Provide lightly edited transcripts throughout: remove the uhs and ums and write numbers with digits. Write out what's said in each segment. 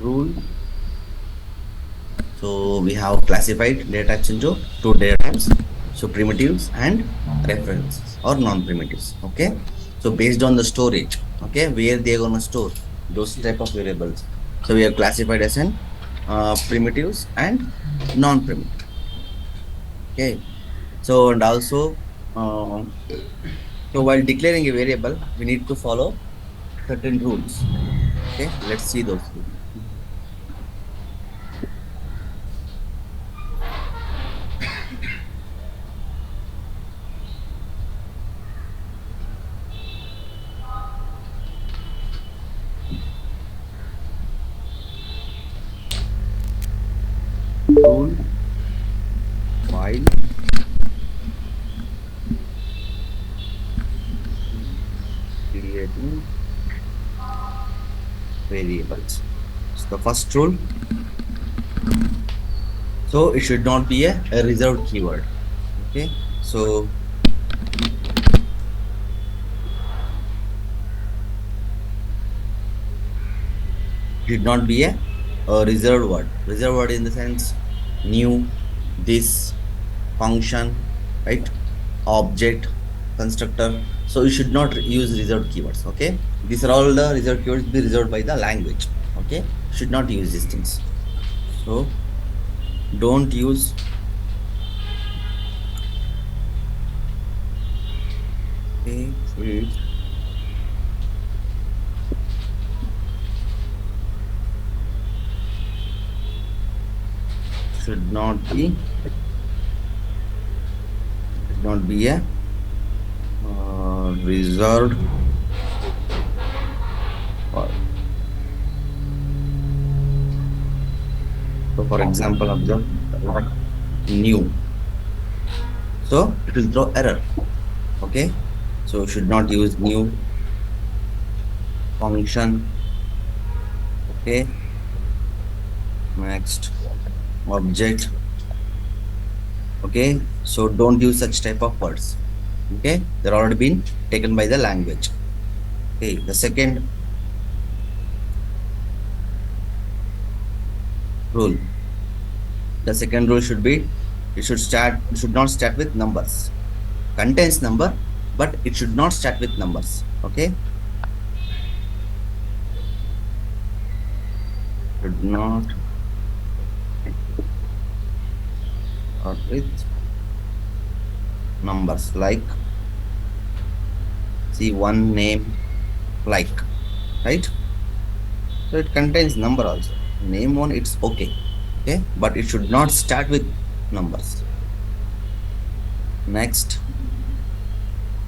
rule. So we have classified data types into two data types. So primitives and references or non-primitives. Okay. So based on the storage, okay, where they're gonna store those type of variables. So we have classified as an primitives and non-primitive. Okay. So and also, uh, so while declaring a variable, we need to follow certain rules. Okay. Let's see those rules. Rule while creating variables. So the first rule, so it should not be a reserved keyword. Okay, so it should not be a reserved word. Reserved word in the sense new, this, function, right? Object, constructor. So you should not use reserved keywords. Okay, these are all the reserved keywords be reserved by the language. Okay, should not use these things. So don't use it should not be a reserved word. So for example, observe new. So it will throw error. Okay. So should not use new function. Okay. Next object. Okay. So don't use such type of words. Okay. They're already been taken by the language. Okay. The second rule. The second rule should be it should not start with numbers. Contains number, but it should not start with numbers. Okay. Should not start with numbers like see one name like, right? So it contains number also. Name one, it's okay. Okay, but it should not start with numbers. Next.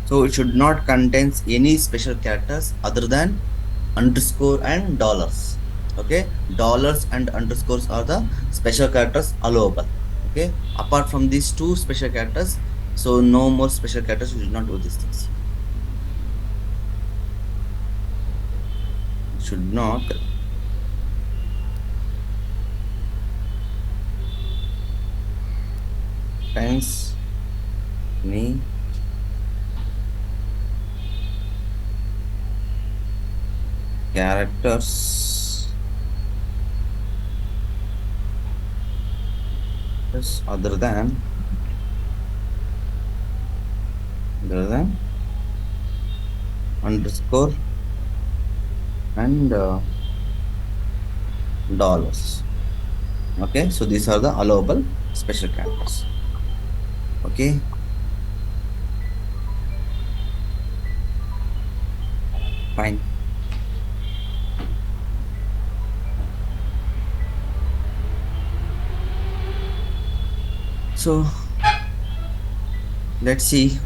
So it should not contains any special characters other than underscore and dollars. Okay, dollars and underscores are the special characters allowable. Okay, apart from these two special characters, so no more special characters. We should not do these things. Should not contains any characters other than underscore and dollars. Okay, so these are the allowable special characters. Okay, fine. So let's see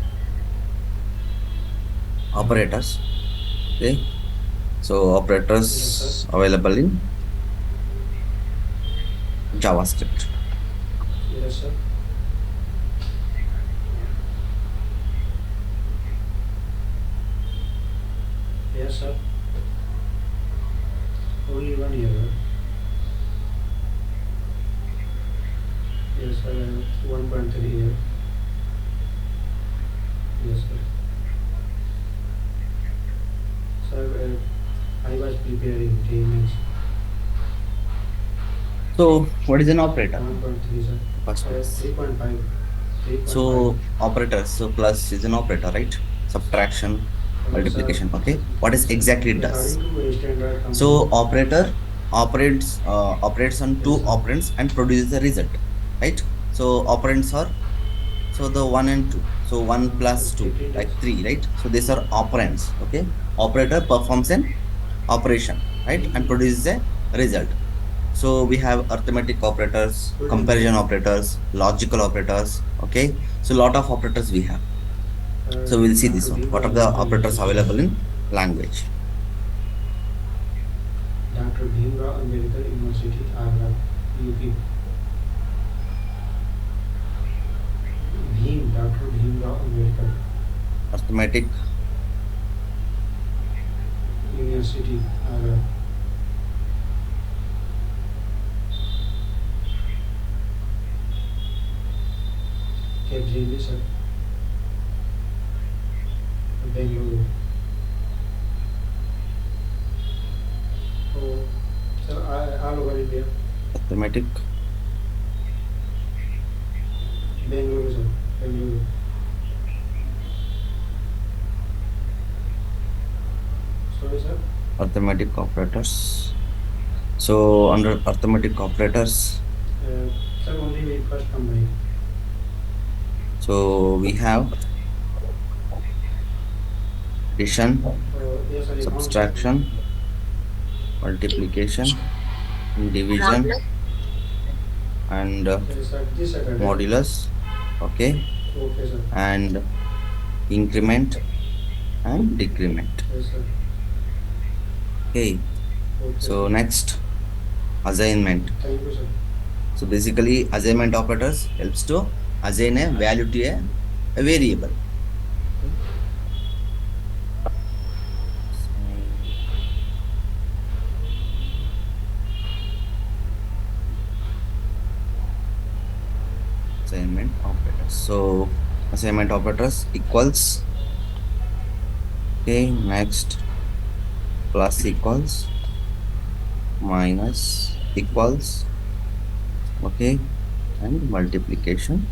operators. Okay, so operators available in JavaScript. Yes, sir. Yes, sir. Only 1 year. Yes, sir. 1.3 year. Yes, sir. Sir, I was preparing 3 minutes. So what is an operator? 1.3, sir. First place. 3.5. 3.5. So operators, so plus is an operator, right? Subtraction, multiplication. Okay. What is exactly it does? According to a standard company. So operator operates on two Yes, sir. operands and produces a result, right? So operands are so the one and two. So one plus two, 15 like days. 3, right? So these are operands. Okay. Operator performs an operation, right, and produces a result. So we have arithmetic operators, comparison operators, logical operators. Okay. So lot of operators we have. So we'll see this one. What are the operators available in language? Dr. Bhimrao Ambedkar University, Agra, UP. Dr. Bhimrao Ambedkar Arithmetic, University, Agra. KJB, sir. Bengaluru. Oh, sir, all over India. arithmetic, Bengaluru, sir. Bengaluru. Sorry, sir. arithmetic operators. So under arithmetic operators, Sir, only we first company. so we have addition, Yes, sir. subtraction, multiplication, division, and Yes, sir. This Saturday. modulus. Okay, Okay, sir. and increment and decrement. Yes, sir. Okay. Okay. So next, assignment. Thank you, sir. So basically, assignment operators helps to assign a value to a variable. Assignment operators. So assignment operators equals. Okay, next, plus equals, minus equals, okay, and multiplication.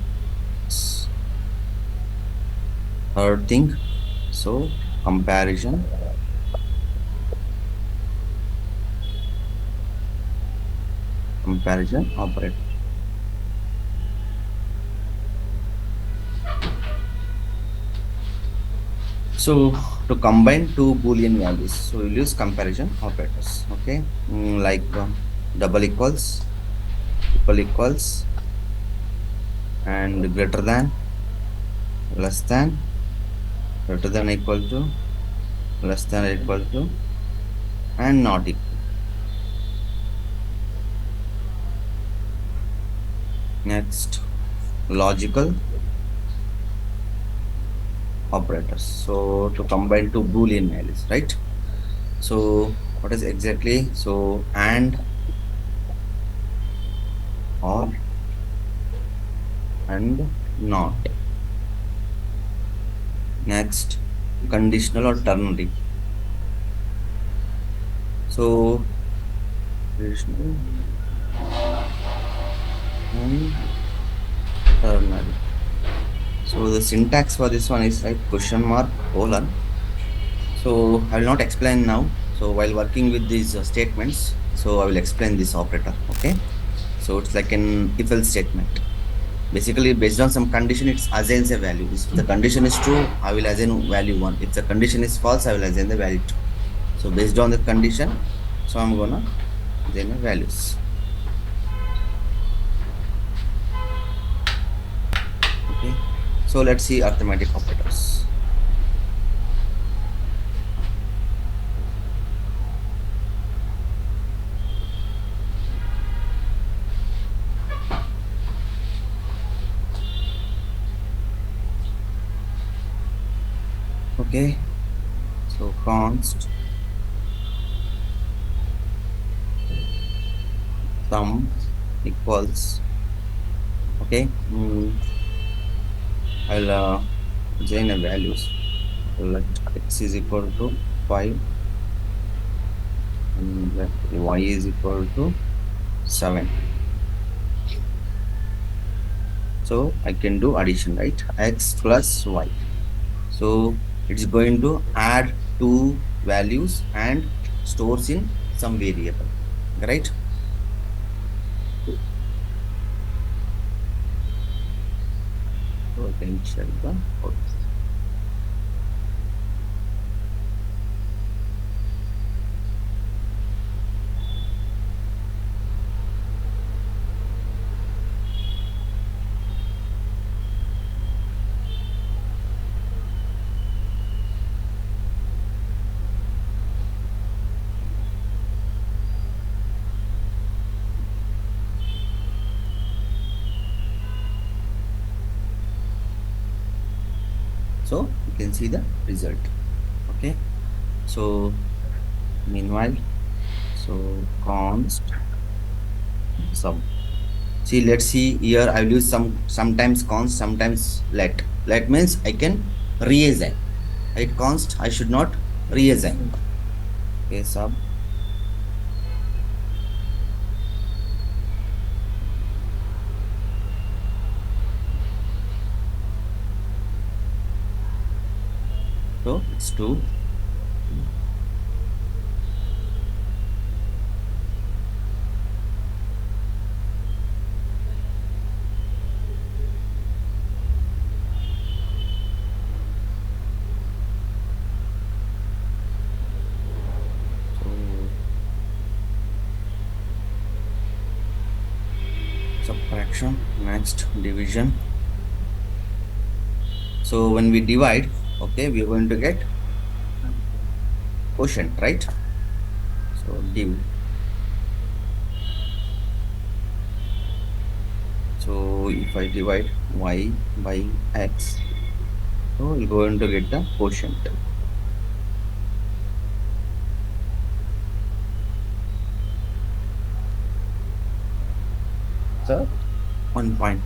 Third thing, so comparison, operator. So to combine two Boolean values, so we'll use comparison operators. Okay, like double equals, triple equals, and greater than, less than, greater than equal to, less than equal to, and not equal. Next, logical operators. So to combine two Boolean values, right? So what is exactly? So and, or, and not. Next, conditional or ternary. So conditional and ternary. So the syntax for this one is like question mark, colon. So I will not explain now. So while working with these statements, so I will explain this operator. Okay. So it's like an if else statement. Basically, based on some condition, it assigns a value. If the condition is true, I will assign value 1. If the condition is false, I will assign the value 2. So based on the condition, so I'm gonna assign the values. Okay. So let's see arithmetic operators. Okay, so const sum equals, okay, I'll assign a values. Let x is equal to 5 and y is equal to 7. So I can do addition, right? X plus Y. So it's going to add two values and stores in some variable, right? So I can check the output. So you can see the result. Okay. So meanwhile, so const sum. See, let's see here. I will use sometimes const, sometimes let. Let means I can reassign. Right? Const I should not reassign. Okay, sub. So it's 2. Subtraction, next division. So when we divide, okay, we are going to get quotient, right? So div. So if I divide y by x, so we're going to get the quotient. So 1.4.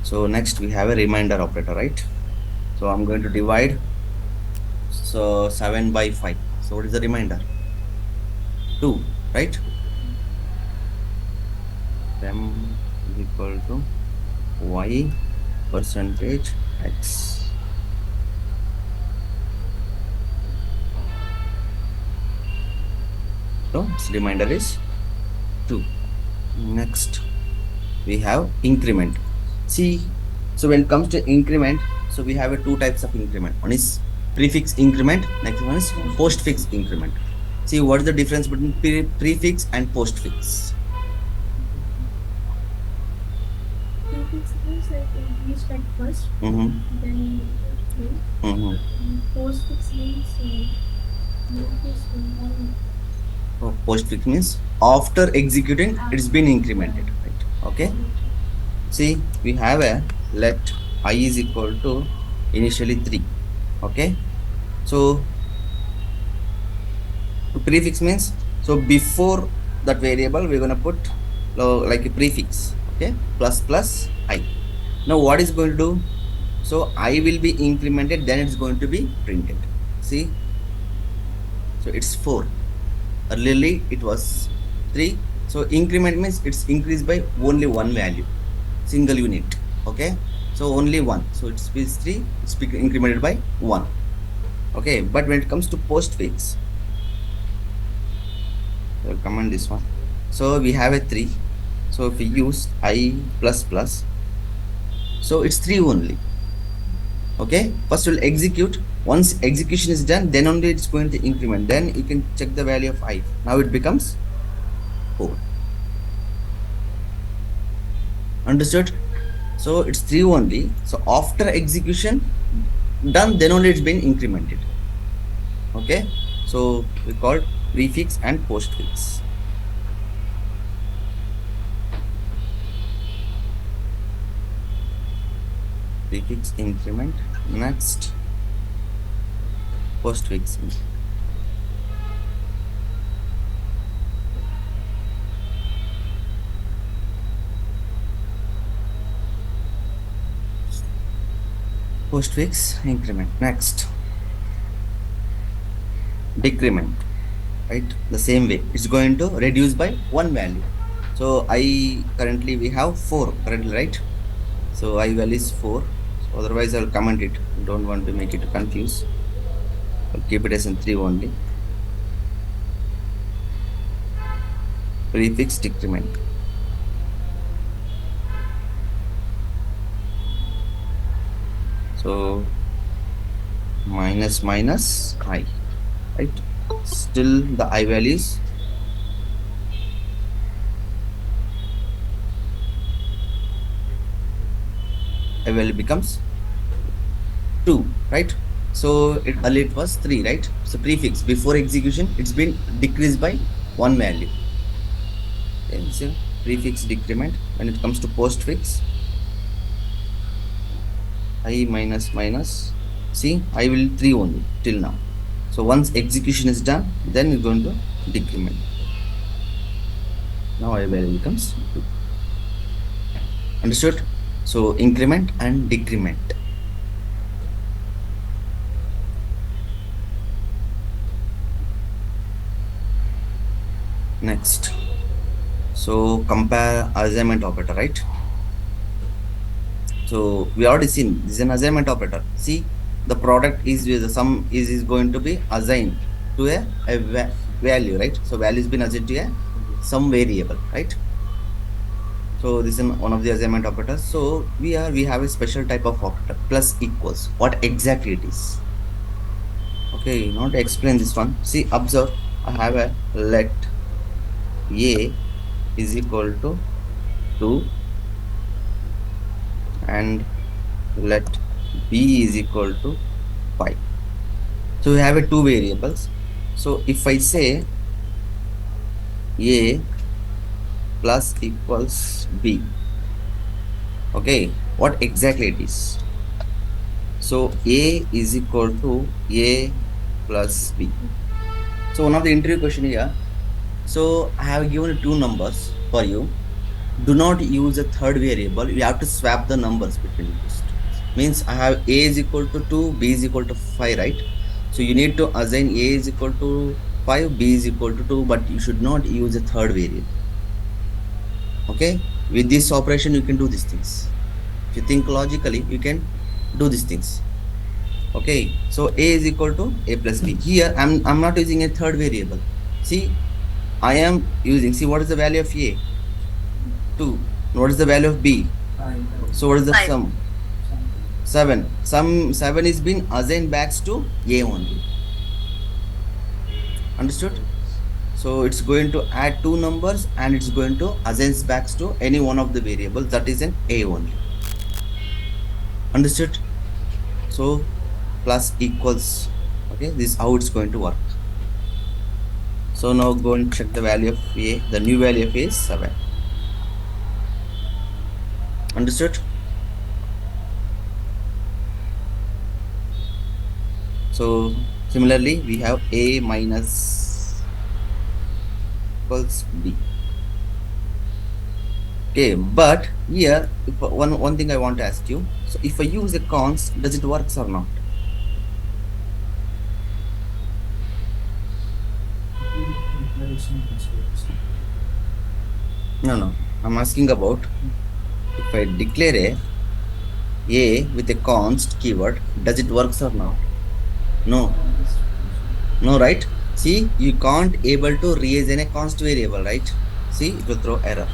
So next we have a remainder operator, right? So I'm going to divide so 7 by 5. So what is the remainder? 2, right? M is equal to y percentage x. So its remainder is 2. Next we have increment. See, so when it comes to increment, so we have two types of increment. One is prefix increment, next one is postfix increment. See, what is the difference between prefix and postfix? Prefix means like we start first, Mm-hmm. then postfix means Postfix means after executing, it's been incremented, right? Okay. See, we have a let I is equal to initially 3. Okay. So prefix means, so before that variable we're going to put like a prefix, okay, plus I. Now what is going to do? So I will be incremented, then it's going to be printed. See, so it's 4. Earlier it was 3. So increment means it's increased by only one value, single unit. Okay, so only one. So it's 3, it's incremented by 1. Okay, but when it comes to postfix, I'll comment this one. So we have a 3. So if we use I plus plus, so it's 3 only. Okay, first we'll execute. Once execution is done, then only it's going to increment. Then you can check the value of I. Now it becomes 4. Understood? So it's 3 only. So after execution done, then only it's been incremented. Okay, so we call prefix and postfix. Prefix increment, next postfix. Postfix increment, next decrement, right? The same way, it's going to reduce by one value. So I currently we have 4 currently, right? So I value is 4. So otherwise I'll comment it. Don't want to make it confuse. I'll keep it as in 3 only. Prefix decrement. So minus minus I, right? Still the I values I value becomes 2, right? So earlier it was 3, right? So prefix before execution, it's been decreased by 1 value. Okay, so prefix decrement. When it comes to postfix, I minus minus, see, I will 3 only till now. So once execution is done, then it's going to decrement. Now I value becomes 2. Understood? So increment and decrement. Next, so compare assignment operator, right? So we already seen this is an assignment operator. See, the product is with the sum is going to be assigned to a value, right? So value has been assigned to a some variable, right? So this is one of the assignment operators. So we have a special type of operator, plus equals. What exactly it is? Okay, not to explain this one. See, observe. I have a let a is equal to 2 and let b is equal to 5. So we have a 2 variables. So if I say a plus equals b, okay, what exactly it is? So a is equal to a plus b. So one of the interview question here. So I have given 2 numbers for you. Do not use a third variable. You have to swap the numbers between these two. Means I have a is equal to 2, b is equal to 5, right? So you need to assign a is equal to 5, b is equal to 2, but you should not use a third variable. Okay, with this operation you can do these things. If you think logically, you can do these things. Okay, so a is equal to a plus b. Here I'm not using a third variable. See, I am using, see, what is the value of a? 2. What is the value of b? So what is the sum? 7. Sum 7 is been assigned back to a only. Understood? So it's going to add 2 numbers and it's going to assign back to any one of the variables that is an a only. Understood? So plus equals. Okay, this is how it's going to work. So now go and check the value of a. The new value of a is 7. Understood? So similarly, we have a minus equals b. Okay, but here if one thing I want to ask you. So if I use a const, does it works or not? No. I'm asking about if I declare a with a const keyword, does it works or not? No, right? See, you can't able to reassign a const variable, right? See, it will throw error.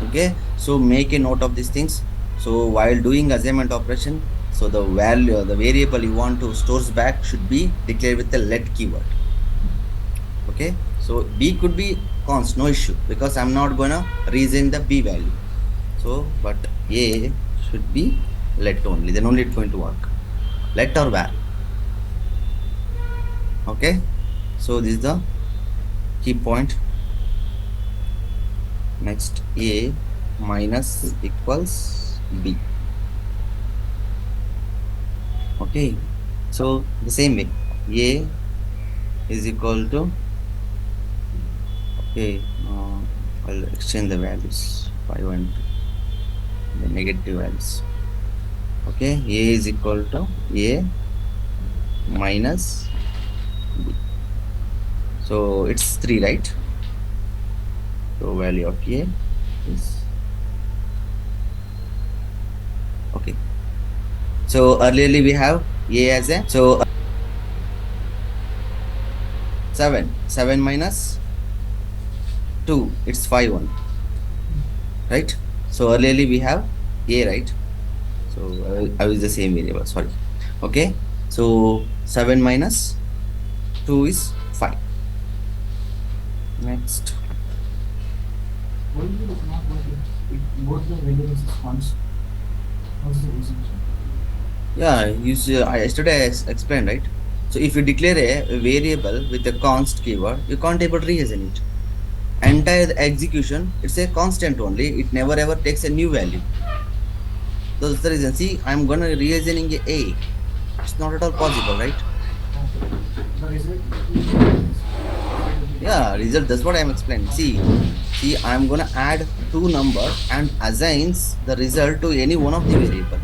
Okay, so make a note of these things. So while doing assignment operation, so the value, the variable you want to stores back should be declared with the let keyword. Okay, so b could be const, no issue, because I'm not gonna reassign the b value. So, but a should be let only, then only it's going to work. Let or var. Okay, so this is the key point. Next, a minus equals b. Okay, so the same way, a is equal to, okay, I'll exchange the values 5 and 2, the negative values. Okay, a is equal to a minus b. So it's 3, right? So value of a is So earlierly we have A as a, so 7 minus 2, it's 5 1, right? So earlierly we have A, right? So I use the same variable, sorry. Okay, so 7 minus 2 is 5. Next. Why do you not working? If both the variables is constant, what's the reason? Yeah, yesterday I explained, right? So if you declare a variable with a const keyword, you can't able to reason it. Entire execution, it's a constant only. It never ever takes a new value. That's the reason. See, I'm gonna reasoning a. It's not at all possible, right? The result Yeah, result. That's what I'm explaining. See, I'm gonna add two number and assigns the result to any one of the variable.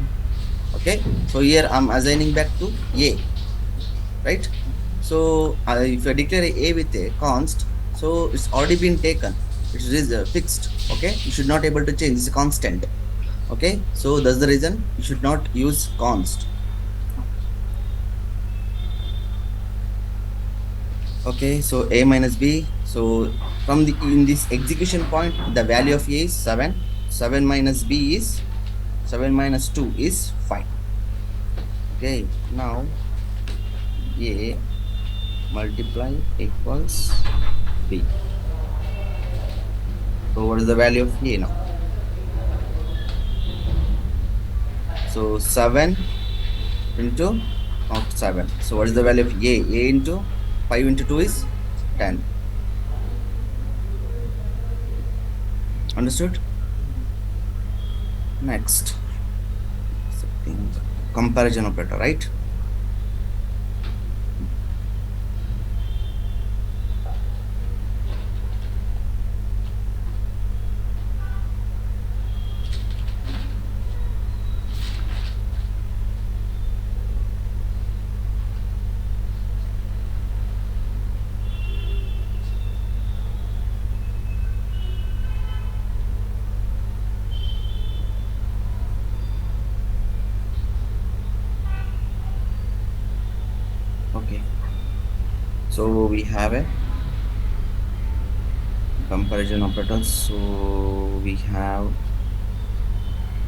Okay. So here I'm assigning back to a, right? So if I declare a with a const, so it's already been taken. It is fixed. Okay. You should not able to change. It's a constant. Okay. So that's the reason you should not use const. Okay, so a minus b. So from the in this execution point, the value of a is 7. 7 minus b is 7 minus 2 is 5. Okay, now a multiply equals b. So what is the value of a now? So 7 into not 7. So what is the value of a? A into 5 into 2 is 10. Understood? Next, comparison operator, right? Okay, so we have a comparison operator. So we have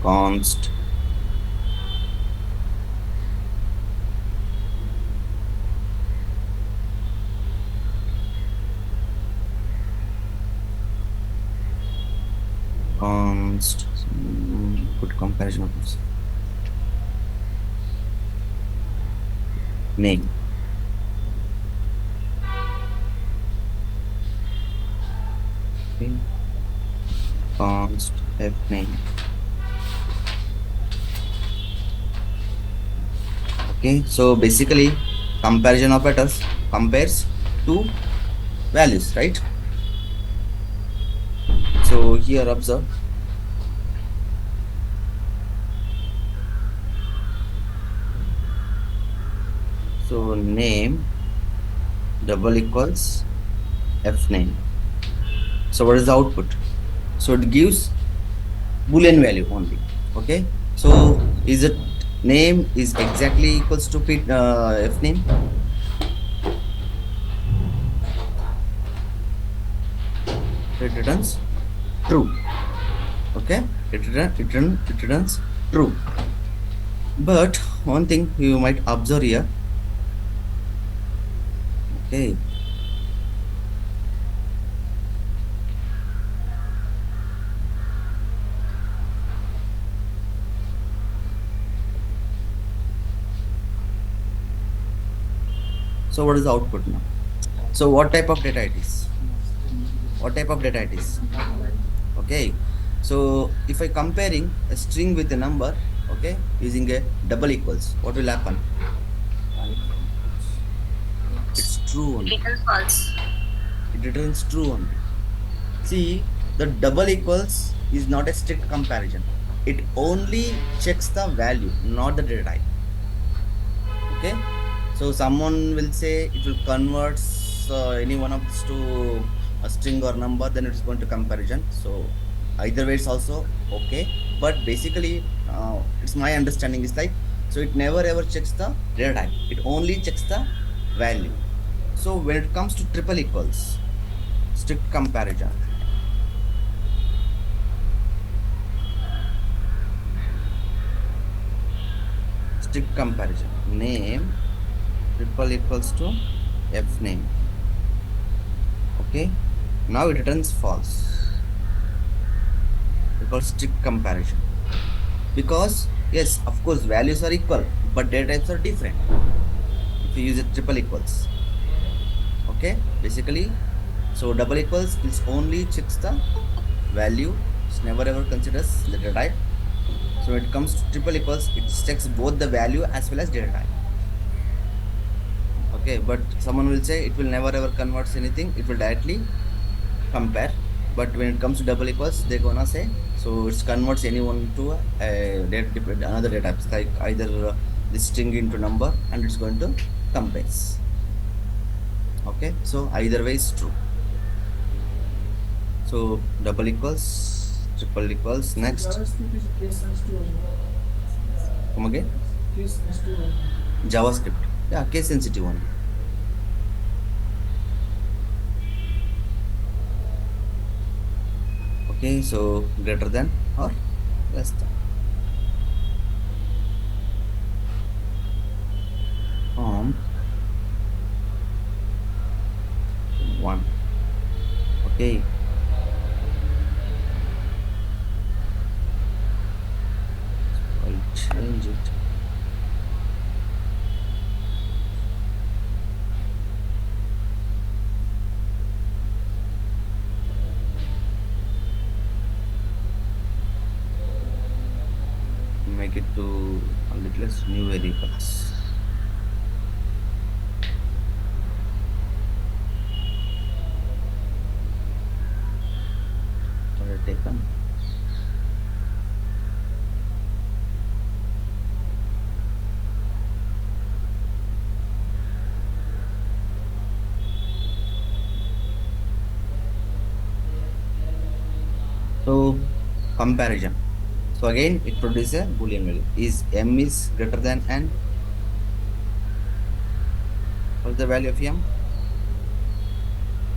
const put comparison operators name. Okay. Const f name. Okay, so basically comparison operators compares two values, right? So here observe. So name double equals f name. So what is the output? So it gives Boolean value only. Okay. So is it name is exactly equals to f name? It returns true. Okay. It returns true. But one thing you might observe here. Okay. So what is the output now? So what type of data it is? What type of data it is? Okay. So if I comparing a string with a number, okay, using a double equals, what will happen? It's true only. It returns true only. See, the double equals is not a strict comparison. It only checks the value, not the data type. Okay. So someone will say it will convert any one of these to a string or number, then it's going to comparison. So either way it's also okay. But basically, it's my understanding is like, So it never ever checks the data type. It only checks the value. So when it comes to triple equals, strict comparison. Strict comparison. Name triple equals to F name. Okay. Now it returns false. Because strict comparison. Because yes, of course, values are equal, but data types are different. If you use a triple equals. Okay, basically, so double equals is only checks the value, it never ever considers the data type. So when it comes to triple equals, it checks both the value as well as data type. Okay, but someone will say it will never ever converts anything, it will directly compare. But when it comes to double equals, they're gonna say so it converts anyone to another data types, like either the string into number, and it's going to compares. Okay, so either way is true. So double equals, triple equals. Next, JavaScript is case sensitive. come again. Case sensitive. JavaScript, yeah, case sensitive one. Okay, so greater than or less than. One. Okay. I'll change it. Make it to a little less new variables. Taken. So comparison. So again, it produces a Boolean value. Is m is greater than n? What's the value of m?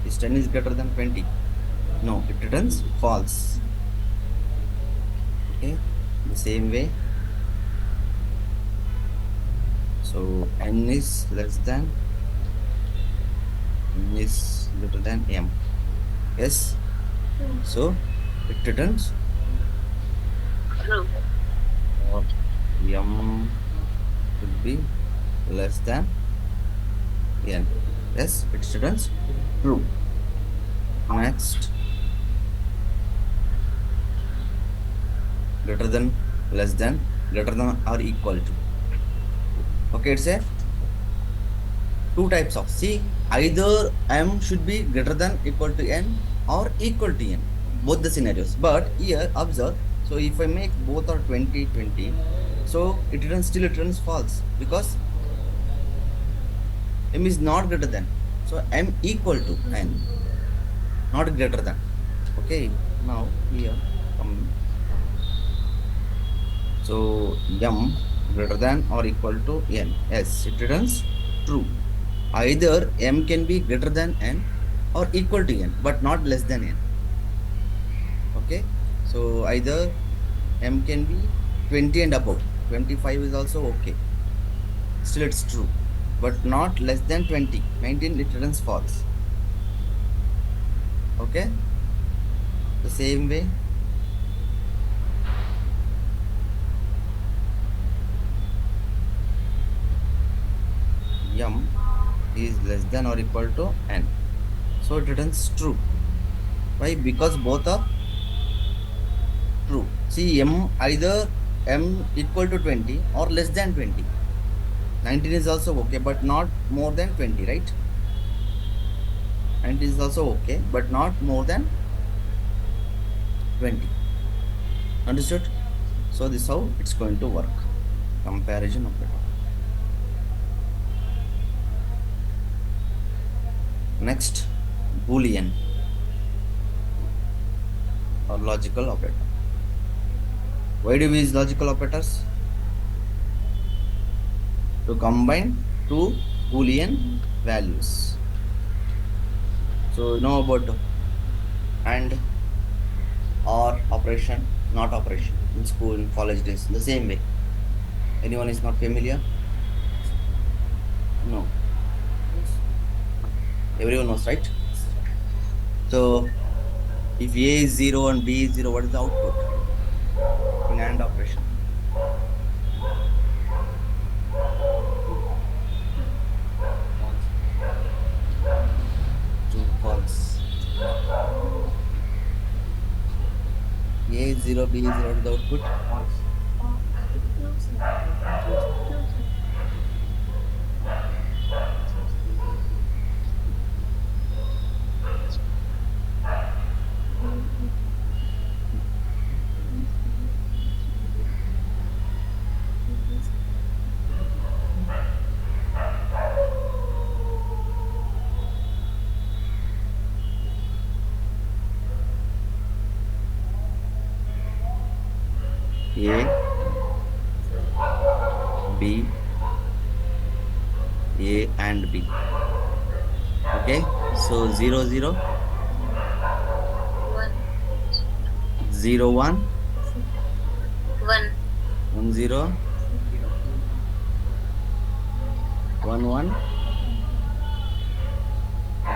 Is 10 is greater than 20? No, it returns false. Okay, the same way. So n is less than, n is greater than m. Yes. So it returns or m should be less than n. Yes, it returns true. Next, greater than, less than, greater than or equal to. Okay, it's a two types of, see, either m should be greater than equal to n or equal to n, both the scenarios. But here observe, so if I make both are 20 20, so it returns, still it returns false, because m is not greater than, so m equal to n, not greater than. Okay, now here so m greater than or equal to n. Yes, it returns true. Either m can be greater than n or equal to n, but not less than n. Okay, so either m can be 20 and above, 25 is also okay, still it's true, but not less than 20. 19 it returns false. Okay, the same way m is less than or equal to n, so it returns true. Why? Because both are true. See, m either m equal to 20 or less than 20. 19 is also okay, but not more than 20, right? 19 is also okay, but not more than 20. Understood? So this is how it's going to work. Comparison operator. Next, Boolean or logical operator. Why do we use logical operators? to combine two Boolean values. So you know about and or operation, not operation in school, in college days, in the same way. Anyone is not familiar? No. Everyone knows, right? So if A is 0 and B is 0, what is the output in AND operation? True, false. A is 0, B is 0, what is the output? False. No, sir. No, sir. A, B, A and B. Okay, so 0, 0, 1, 0, 1, 1, 1, 0, 1, 1.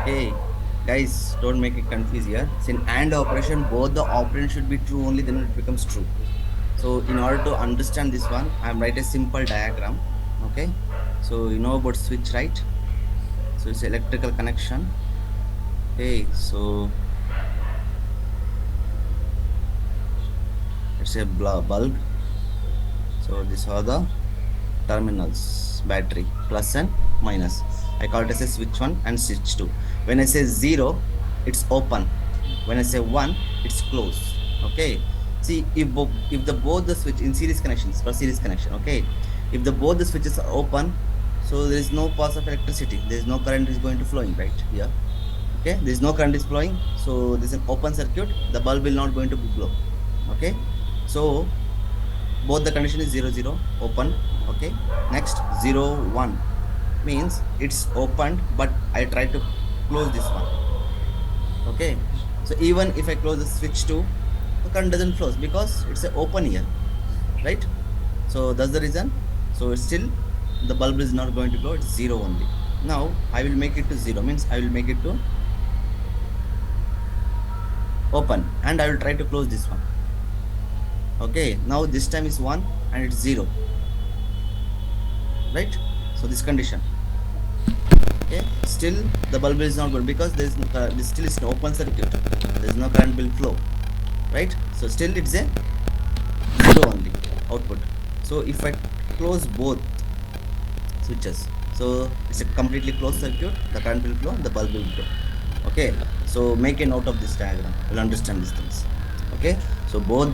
Okay, guys, don't make it confused here. So in AND operation, both the operands should be true only, then it becomes true. So in order to understand this one, I'm write a simple diagram. Okay, so you know about switch, right? So it's electrical connection. Okay, so it's a bulb. So these are the terminals, battery, plus and minus. I call it as a switch 1 and switch 2. When I say 0, it's open. When I say 1, it's closed. Okay. See, if both the switch in series connections, for series connection, okay, if both the switches are open, so there is no path of electricity. There is no current is going to flowing, right here. Okay, there is no current is flowing, so this is an open circuit. The bulb will not going to glow. Okay, so both the condition is 0, 0, open. Okay, next 0, 1 means it's opened, but I try to close this one. Okay, so even if I close the switch 2, the current doesn't flow because it's an open here, right? So that's the reason. So it's still the bulb is not going to glow, it's 0 only. Now I will make it to 0, means I will make it to open, and I will try to close this one. Okay, now this time is 1 and it's 0, right? So this condition. Okay, still the bulb is not good because there is this still is an open circuit. There is no current will flow, right? So still it's a 0 only output. So if I close both switches, so it's a completely closed circuit. The current will flow, the bulb will glow. Okay, so make a note of this diagram. You'll understand these things. Okay, so both